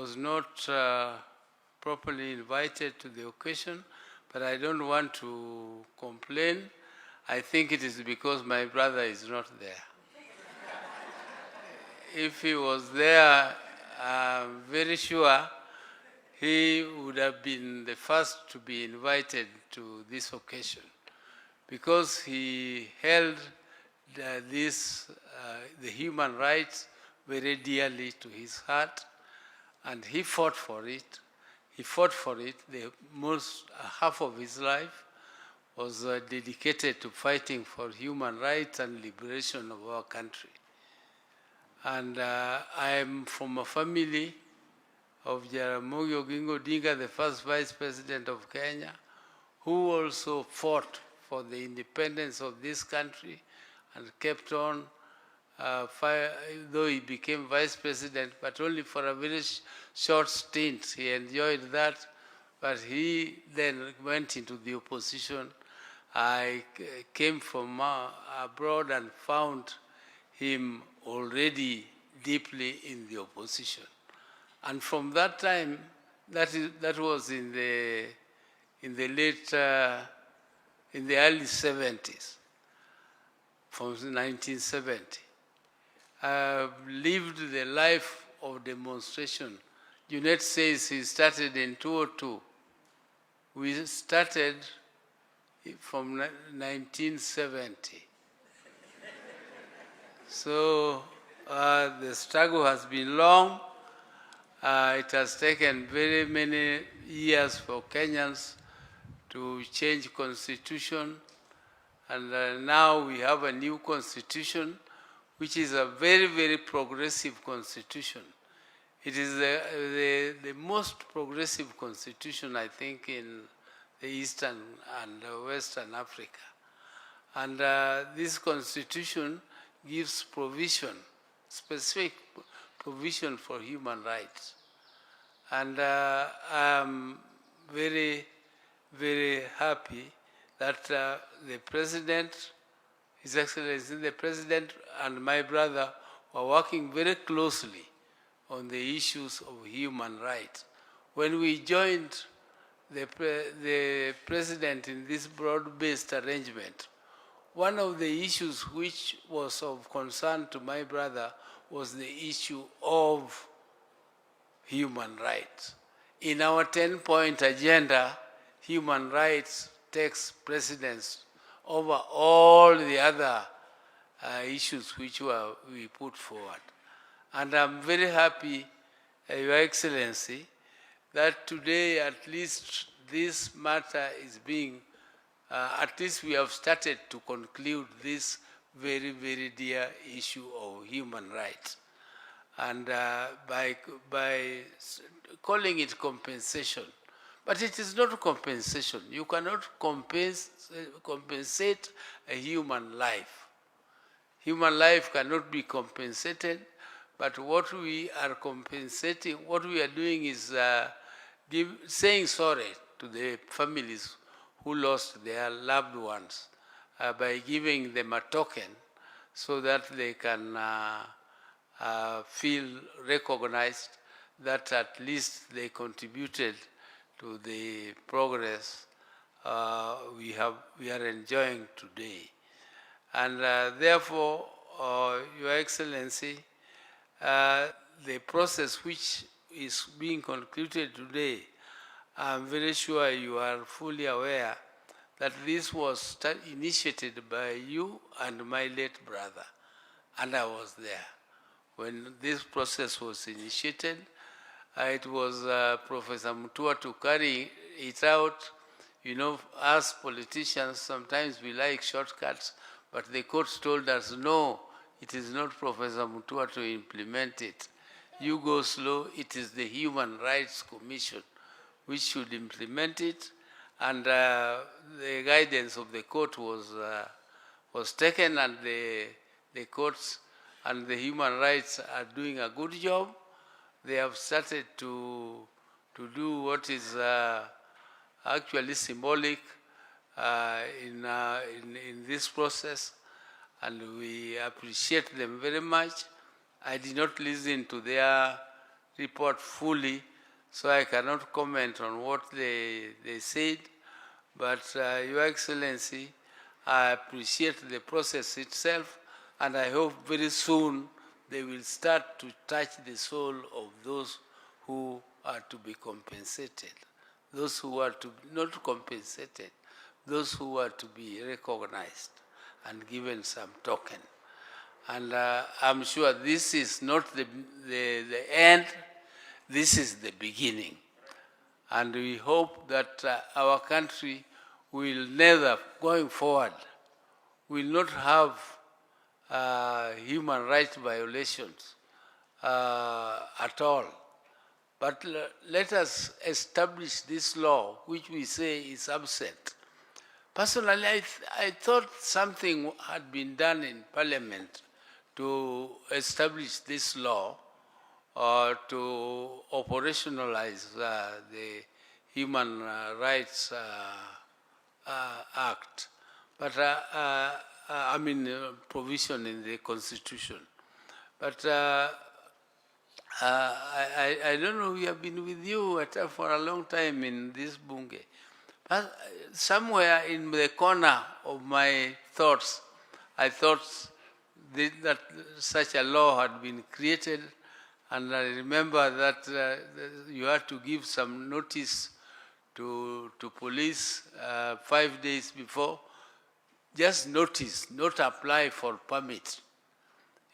was not properly invited to the occasion, but I don't want to complain. I think it is because my brother is not there. If he was there, I'm very sure he would have been the first to be invited to this occasion, because he held the human rights very dearly to his heart, and he fought for it. He fought for it. The most half of his life was dedicated to fighting for human rights and liberation of our country. And I am from a family of Jaramogi Oginga Odinga, the first Vice President of Kenya, who also fought for the independence of this country and kept on, though he became Vice President, but only for a very short stint. He enjoyed that, but he then went into the opposition. I came from abroad and found him already deeply in the opposition. And from that time, that was in the early 70s, from 1970. Lived the life of demonstration. Junet says he started in 2002. We started from 1970. So the struggle has been long. It has taken very many years for Kenyans to change constitution. And now we have a new constitution, which is a very, very progressive constitution. It is the most progressive constitution, I think, in the Eastern and Western Africa. And this constitution gives provision, specific provision for human rights. And I'm very, very happy that the President, His Excellency, the President and my brother were working very closely on the issues of human rights. When we joined the President in this broad-based arrangement, one of the issues which was of concern to my brother was the issue of human rights. In our 10-point agenda, human rights takes precedence over all the other issues which we put forward. And I'm very happy, Your Excellency, that today at least this matter is being, at least we have started to conclude this very, very dear issue of human rights. And by calling it compensation, but it is not compensation. You cannot compensate a human life. Human life cannot be compensated, but what we are compensating, what we are doing is saying sorry to the families who lost their loved ones by giving them a token so that they can feel recognized that at least they contributed to the progress we are enjoying today. And therefore, Your Excellency, the process which is being concluded today, I'm very sure you are fully aware that this was initiated by you and my late brother, and I was there. When this process was initiated, it was Professor Mutua to carry it out. You know, us politicians, sometimes we like shortcuts, but the court told us, no, it is not Professor Mutua to implement it. You go slow, it is the Human Rights Commission which should implement it, and the guidance of the court was taken, and the courts and the human rights are doing a good job. They have started to do what is actually symbolic in this process, and we appreciate them very much. I did not listen to their report fully, so I cannot comment on what they said. But Your Excellency, I appreciate the process itself, and I hope very soon they will start to touch the soul of those who are to be compensated, those who are to be not compensated, those who are to be recognized and given some token. And I'm sure this is not the end, this is the beginning. And we hope that our country will never, going forward, will not have human rights violations at all. But let us establish this law, which we say is absent. Personally, I thought something had been done in Parliament to establish this law or to operationalize the Human Rights Act, but provision in the Constitution. But I don't know, we have been with you for a long time in this Bunge. But somewhere in the corner of my thoughts, I thought that such a law had been created, and I remember that you had to give some notice to police 5 days before. Just notice, not apply for permit.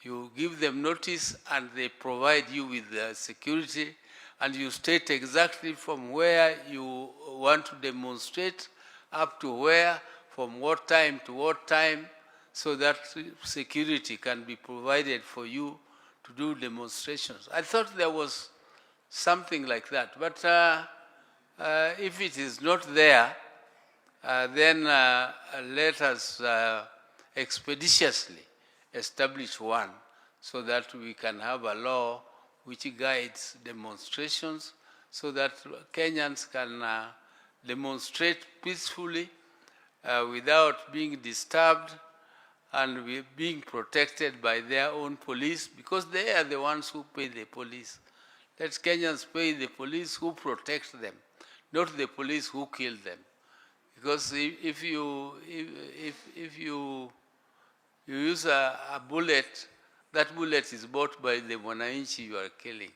You give them notice and they provide you with security, and you state exactly from where you want to demonstrate up to where, from what time to what time, so that security can be provided for you to do demonstrations. I thought there was something like that, but if it is not there, then let us expeditiously establish one so that we can have a law which guides demonstrations so that Kenyans can demonstrate peacefully without being disturbed and being protected by their own police, because they are the ones who pay the police. Let Kenyans pay the police who protect them, not the police who kill them. Because if you use a bullet, that bullet is bought by the Mwananchi you are killing.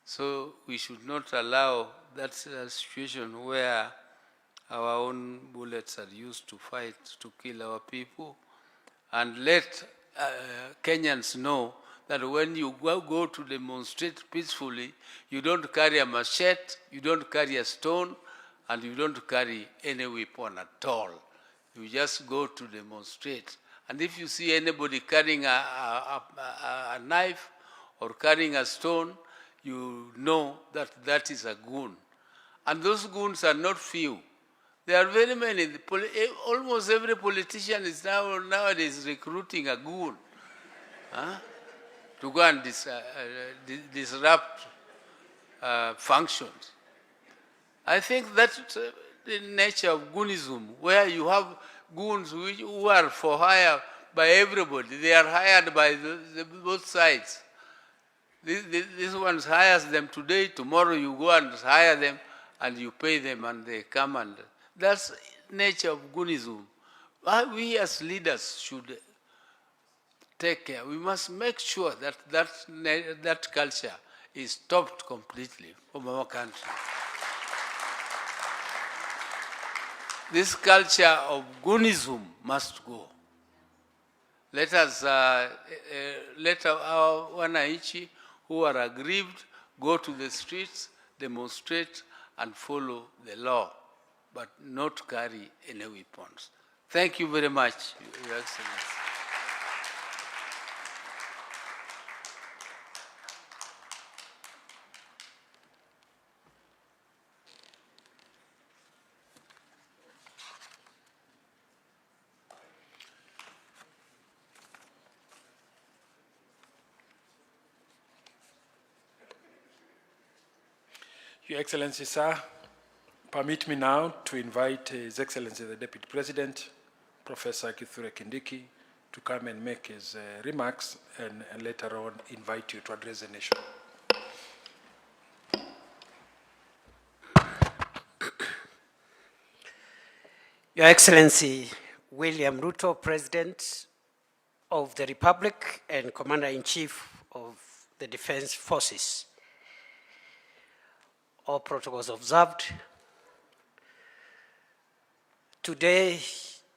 So we should not allow that situation where our own bullets are used to fight, to kill our people. And let Kenyans know that when you go to demonstrate peacefully, you don't carry a machete, you don't carry a stone, and you don't carry any weapon at all. You just go to demonstrate. And if you see anybody carrying a knife or carrying a stone, you know that that is a goon. And those goons are not few. There are very many. Almost every politician is nowadays recruiting a goon to go and disrupt functions. I think that's the nature of goonism, where you have goons who are for hire by everybody. They are hired by both sides. This one hires them today, tomorrow you go and hire them and you pay them and they come, and that's nature of goonism. We as leaders should take care. We must make sure that that culture is stopped completely from our country. This culture of goonism must go. Let us let our wananchi who are aggrieved go to the streets, demonstrate, and follow the law, but not carry any weapons. Thank you very much, Your Excellency. Your Excellency, sir, permit me now to invite His Excellency the Deputy President, Professor Kithure Kindiki, to come and make his remarks, and later on invite you to address the nation. Your Excellency William Ruto, President of the Republic and Commander-in-Chief of the Defense Forces, all protocols observed. Today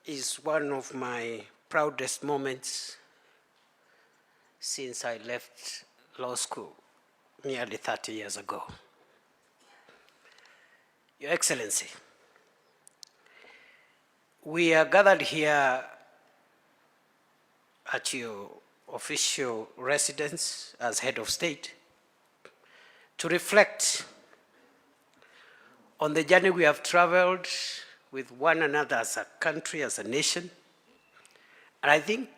is one of my proudest moments since I left law school nearly 30 years ago. Your Excellency, we are gathered here at your official residence as head of state to reflect on the journey we have traveled with one another as a country, as a nation. And I think,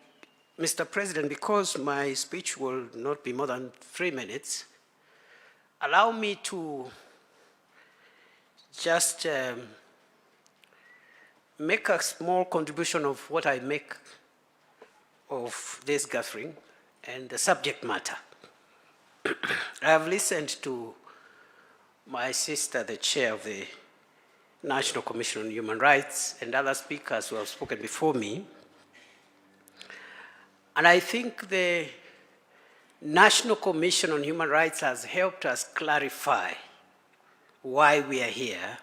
Mr. President, because my speech will not be more than 3 minutes, allow me to just make a small contribution of what I make of this gathering and the subject matter. I have listened to my sister, the chair of the National Commission on Human Rights, and other speakers who have spoken before me. And I think the National Commission on Human Rights has helped us clarify why we are here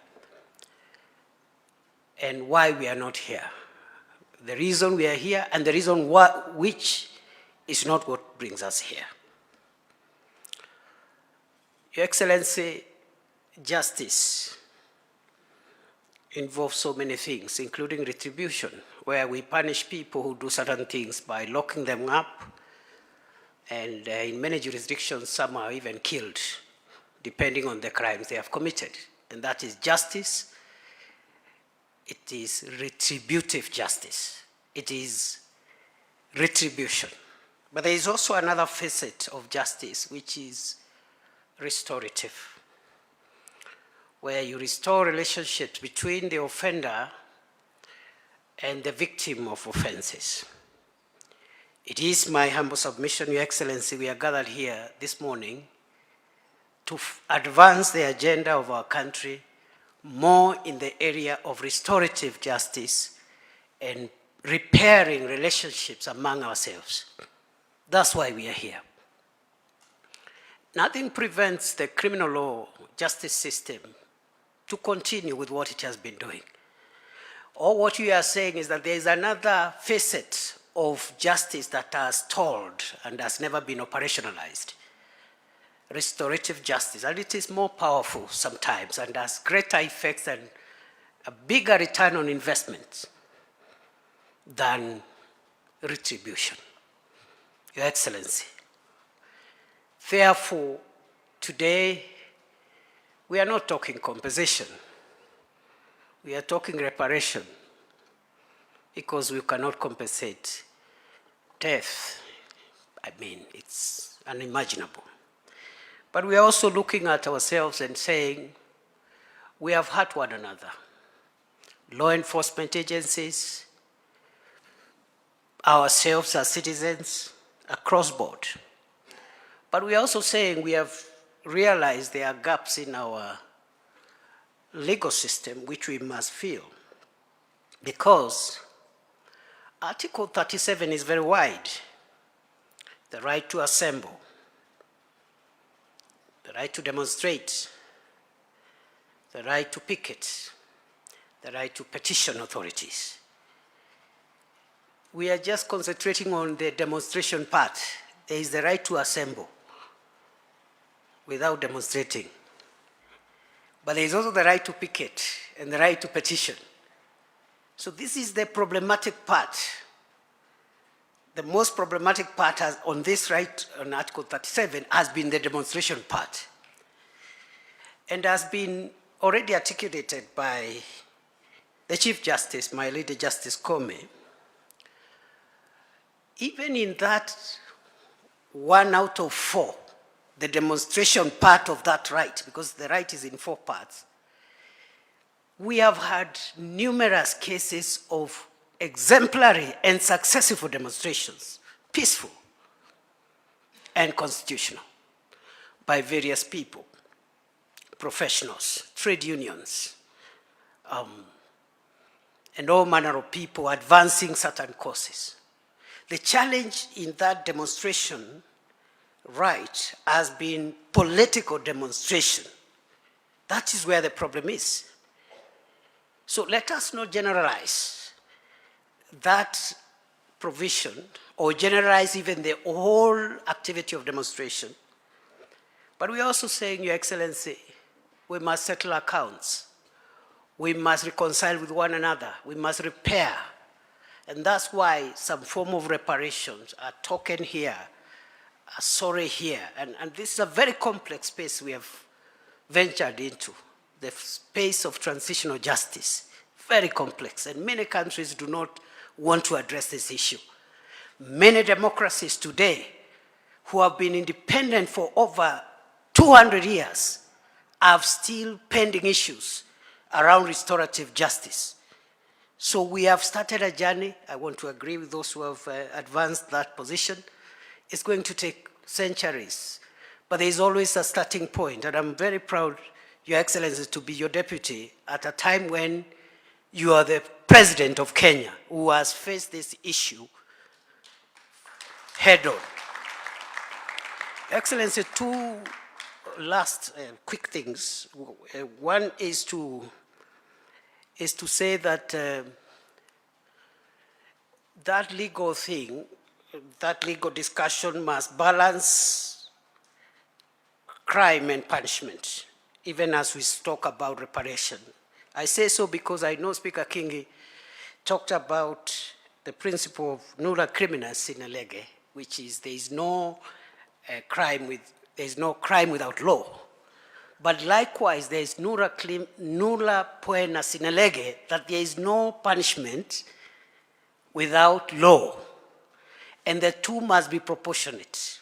and why we are not here. The reason we are here and the reason which is not what brings us here. Your Excellency, justice involves so many things, including retribution, where we punish people who do certain things by locking them up, and in many jurisdictions, some are even killed, depending on the crimes they have committed. And that is justice. It is retributive justice. It is retribution. But there is also another facet of justice, which is restorative, where you restore relationships between the offender and the victim of offenses. It is my humble submission, Your Excellency, we are gathered here this morning to advance the agenda of our country more in the area of restorative justice and repairing relationships among ourselves. That's why we are here. Nothing prevents the criminal law justice system to continue with what it has been doing. All what you are saying is that there is another facet of justice that has stalled and has never been operationalized. Restorative justice, and it is more powerful sometimes and has greater effects and a bigger return on investment than retribution. Your Excellency, therefore, today we are not talking compensation. We are talking reparation, because we cannot compensate death. I mean, it's unimaginable. But we are also looking at ourselves and saying, we have hurt one another. Law enforcement agencies, ourselves as citizens, across board. But we are also saying we have realized there are gaps in our legal system which we must fill, because Article 37 is very wide. The right to assemble, the right to demonstrate, the right to picket, the right to petition authorities. We are just concentrating on the demonstration part. There is the right to assemble without demonstrating. But there is also the right to picket and the right to petition. So this is the problematic part. The most problematic part on this right on Article 37 has been the demonstration part, and has been already articulated by the Chief Justice, my Lady Justice Comey. Even in that 1 out of 4, the demonstration part of that right, because the right is in 4 parts, we have had numerous cases of exemplary and successful demonstrations, peaceful and constitutional, by various people, professionals, trade unions, and all manner of people advancing certain causes. The challenge in that demonstration, right, has been political demonstration. That is where the problem is. So let us not generalize that provision or generalize even the whole activity of demonstration. But we are also saying, Your Excellency, we must settle accounts. We must reconcile with one another. We must repair. And that's why some form of reparations are token here, are sorry here. And this is a very complex space we have ventured into, the space of transitional justice. Very complex. And many countries do not want to address this issue. Many democracies today who have been independent for over 200 years have still pending issues around restorative justice. So we have started a journey. I want to agree with those who have advanced that position. It's going to take centuries, but there is always a starting point. And I'm very proud, Your Excellency, to be your deputy at a time when you are the president of Kenya, who has faced this issue head on. Excellency, two last quick things. One is to say that that legal thing, that legal discussion must balance crime and punishment, even as we talk about reparation. I say so because I know Speaker Kingi talked about the principle of nulla criminal sine lege, which is there is no crime without law. But likewise, there is nulla poena sine lege, that there is no punishment without law. And the two must be proportionate.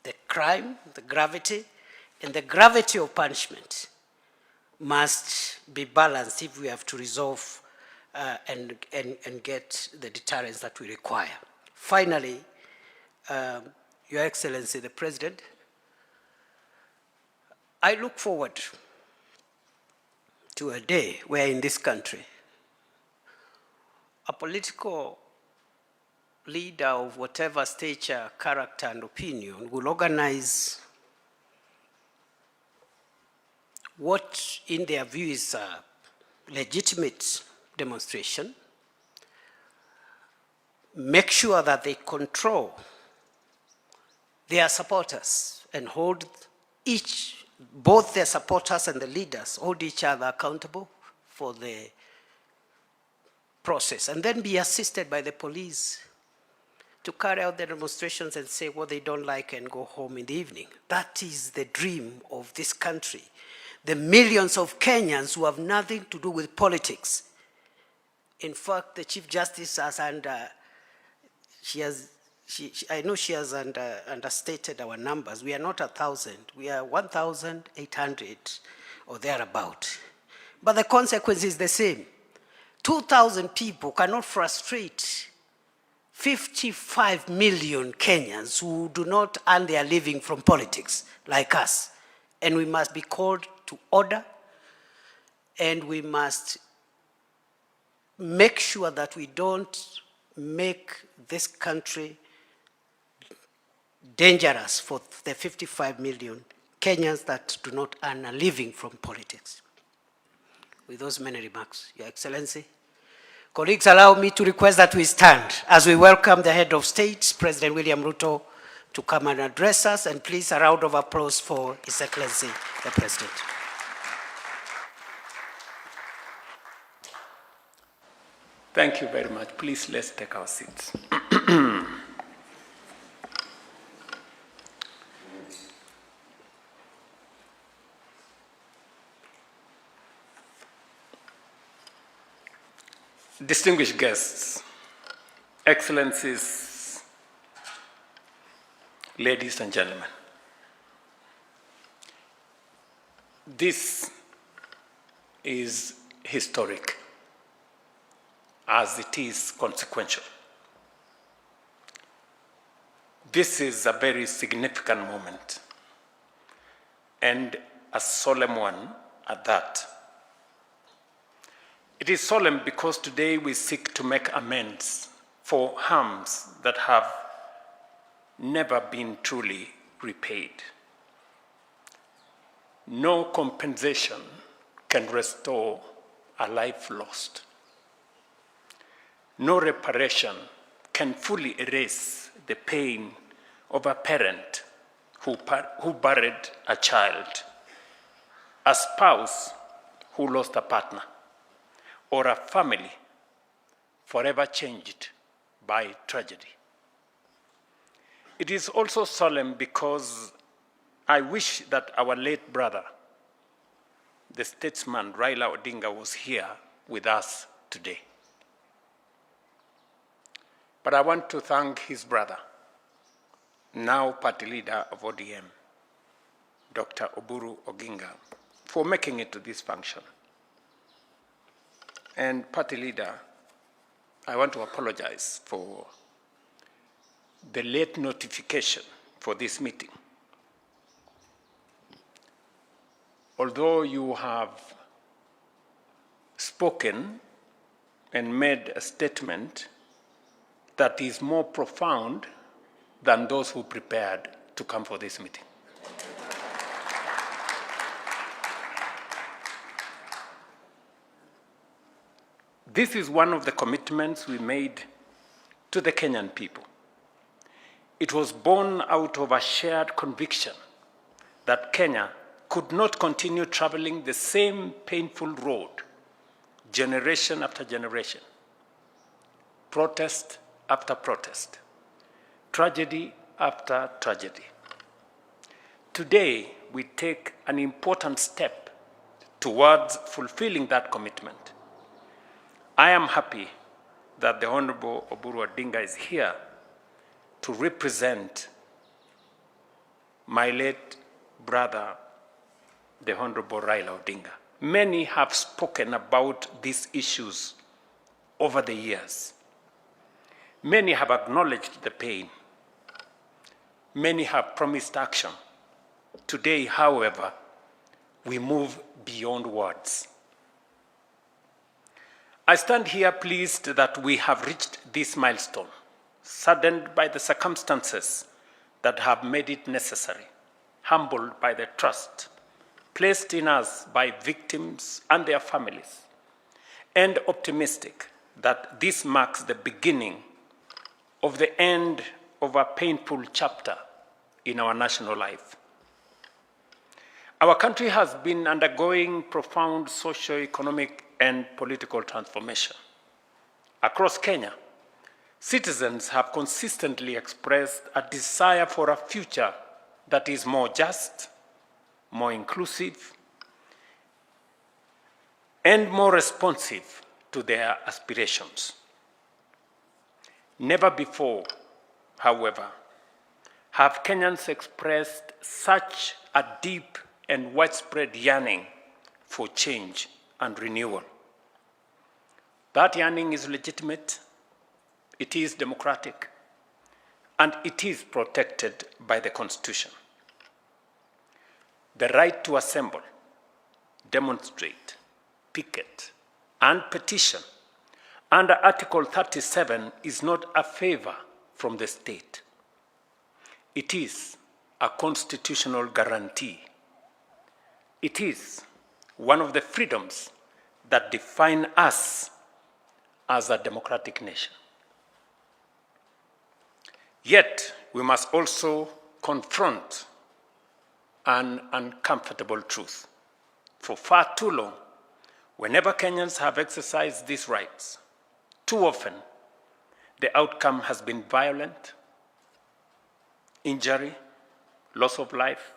The crime, the gravity, and the gravity of punishment must be balanced if we have to resolve and get the deterrence that we require. Finally, Your Excellency, the President, I look forward to a day where in this country, a political leader of whatever stature, character, and opinion will organize what in their view is a legitimate demonstration, make sure that they control their supporters and hold both their supporters and the leaders hold each other accountable for the process, and then be assisted by the police to carry out the demonstrations and say what they don't like and go home in the evening. That is the dream of this country. The millions of Kenyans who have nothing to do with politics. In fact, the Chief Justice has I know she has understated our numbers. We are not 1,000. We are 1,800 or thereabout. But the consequence is the same. 2,000 people cannot frustrate 55 million Kenyans who do not earn their living from politics like us. And we must be called to order, and we must make sure that we don't make this country dangerous for the 55 million Kenyans that do not earn a living from politics. With those many remarks, Your Excellency, colleagues, allow me to request that we stand as we welcome the head of state, President William Ruto, to come and address us, and please a round of applause for His Excellency, the President. Thank you very much. Please, let's take our seats. Distinguished guests, Excellencies, ladies and gentlemen, this is historic as it is consequential. This is a very significant moment and a solemn one at that. It is solemn because today we seek to make amends for harms that have never been truly repaid. No compensation can restore a life lost. No reparation can fully erase the pain of a parent who buried a child, a spouse who lost a partner, or a family forever changed by tragedy. It is also solemn because I wish that our late brother, the statesman Raila Odinga, was here with us today. But I want to thank his brother, now party leader of ODM, Dr. Oburu Odinga, for making it to this function. And party leader, I want to apologize for the late notification for this meeting. Although you have spoken and made a statement that is more profound than those who prepared to come for this meeting. This is one of the commitments we made to the Kenyan people. It was born out of a shared conviction that Kenya could not continue traveling the same painful road, generation after generation, protest after protest, tragedy after tragedy. Today, we take an important step towards fulfilling that commitment. I am happy that the Honorable Oburu Odinga is here to represent my late brother, the Honorable Raila Odinga. Many have spoken about these issues over the years. Many have acknowledged the pain. Many have promised action. Today, however, we move beyond words. I stand here pleased that we have reached this milestone, saddened by the circumstances that have made it necessary, humbled by the trust placed in us by victims and their families, and optimistic that this marks the beginning of the end of a painful chapter in our national life. Our country has been undergoing profound socio-economic and political transformation. Across Kenya, citizens have consistently expressed a desire for a future that is more just, more inclusive, and more responsive to their aspirations. Never before, however, have Kenyans expressed such a deep and widespread yearning for change and renewal. That yearning is legitimate, it is democratic, and it is protected by the Constitution. The right to assemble, demonstrate, picket, and petition under Article 37 is not a favor from the state. It is a constitutional guarantee. It is one of the freedoms that define us as a democratic nation. Yet, we must also confront an uncomfortable truth. For far too long, whenever Kenyans have exercised these rights, too often the outcome has been violent, injury, loss of life,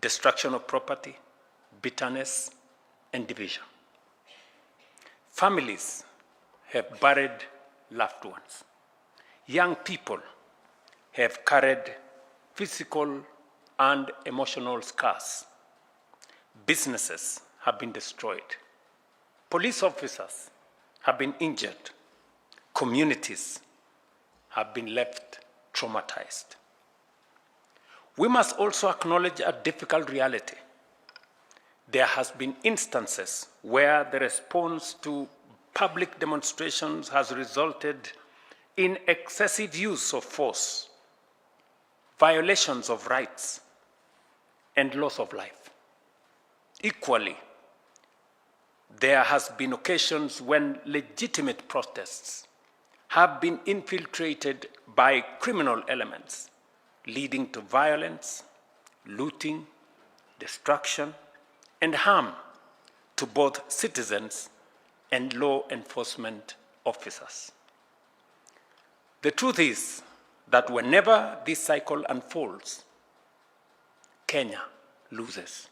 destruction of property, bitterness, and division. Families have buried loved ones. Young people have carried physical and emotional scars. Businesses have been destroyed. Police officers have been injured. Communities have been left traumatized. We must also acknowledge a difficult reality. there has been instances where the response to public demonstrations has resulted in excessive use of force, violations of rights, and loss of life. Equally, there has been occasions when legitimate protests have been infiltrated by criminal elements, leading to violence, looting, destruction, and harm to both citizens and law enforcement officers. The truth is that whenever this cycle unfolds, Kenya loses,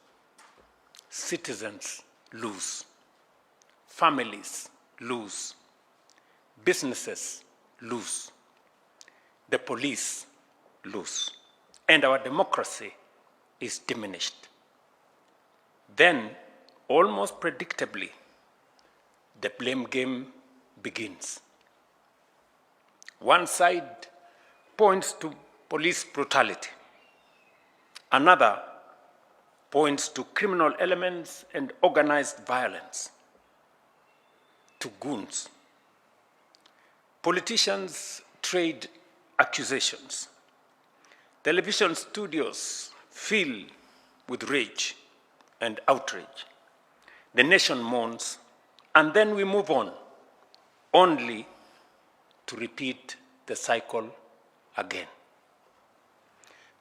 citizens lose, families lose, businesses lose, the police lose, and our democracy is diminished. Then, almost predictably, the blame game begins. One side points to police brutality. Another points to criminal elements and organized violence, to goons. Politicians trade accusations. Television studios fill with rage and outrage. The nation mourns, and then we move on, only to repeat the cycle again.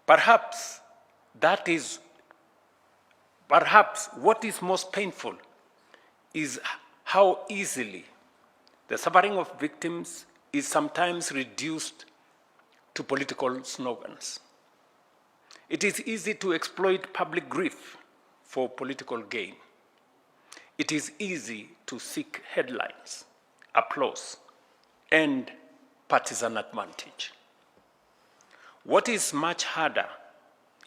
Perhaps what is most painful is how easily the suffering of victims is sometimes reduced to political slogans. It is easy to exploit public grief for political gain. It is easy to seek headlines, applause, and partisan advantage. What is much harder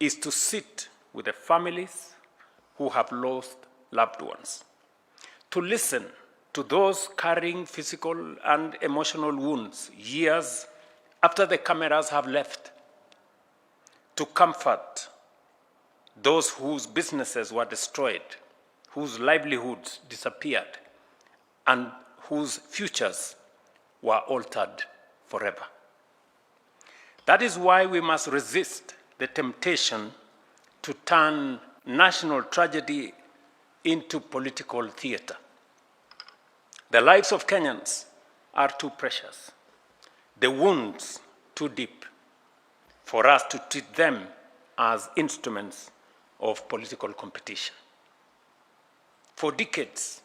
is to sit with the families who have lost loved ones, to listen to those carrying physical and emotional wounds years after the cameras have left, to comfort those whose businesses were destroyed, whose livelihoods disappeared, and whose futures were altered forever. That is why we must resist the temptation to turn national tragedy into political theater. The lives of Kenyans are too precious, the wounds too deep, for us to treat them as instruments of political competition. For decades,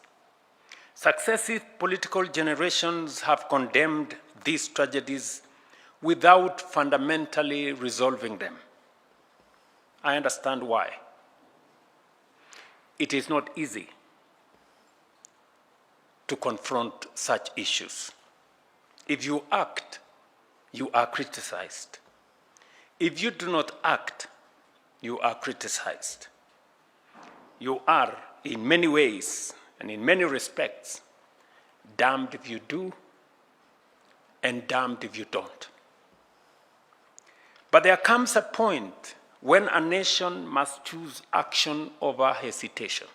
successive political generations have condemned these tragedies without fundamentally resolving them. I understand why. It is not easy to confront such issues. If you act, you are criticized. If you do not act, you are criticized. You are, in many ways and in many respects, damned if you do and damned if you don't. But there comes a point when a nation must choose action over hesitation.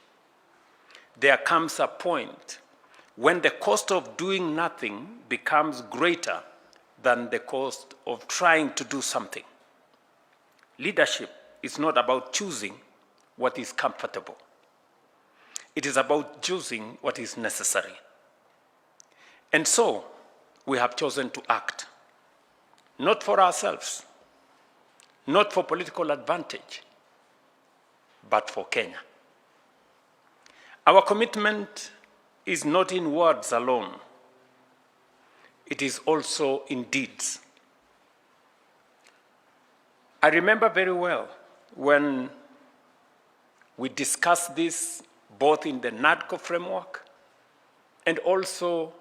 There comes a point when the cost of doing nothing becomes greater than the cost of trying to do something. Leadership is not about choosing what is comfortable. It is about choosing what is necessary. And so, we have chosen to act, not for ourselves, not for political advantage, but for Kenya. Our commitment is not in words alone. It is also in deeds. I remember very well when we discussed this both in the NADCO framework and also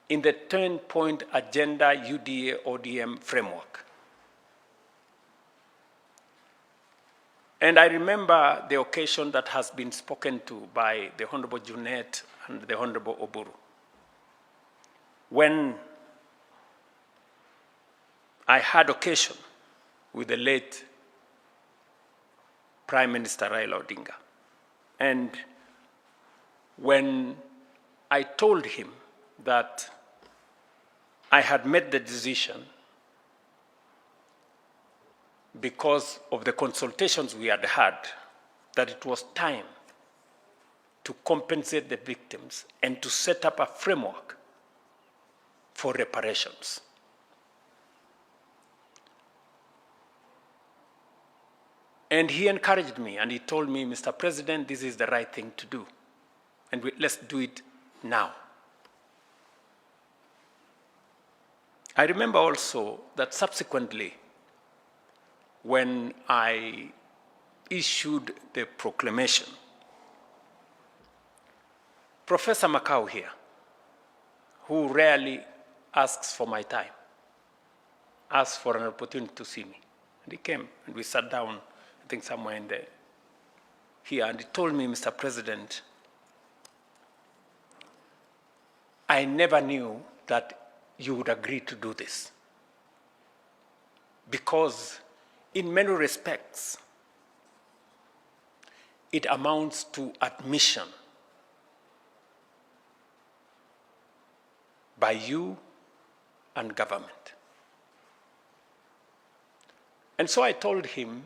in the 10-point agenda UDA-ODM framework. And I remember the occasion that has been spoken to by the Honorable Junet and the Honorable Oburu, when I had occasion with the late Prime Minister Raila Odinga And when I told him that I had made the decision because of the consultations we had had, that it was time to compensate the victims and to set up a framework for reparations. And he encouraged me and he told me, Mr. President, this is the right thing to do. And let's do it now. I remember also that subsequently, when I issued the proclamation, Professor Makau here, who rarely asks for my time, asked for an opportunity to see me. And he came and we sat down, I think somewhere in here, and he told me, Mr. President, I never knew that you would agree to do this. Because in many respects, it amounts to admission by you and government. And so I told him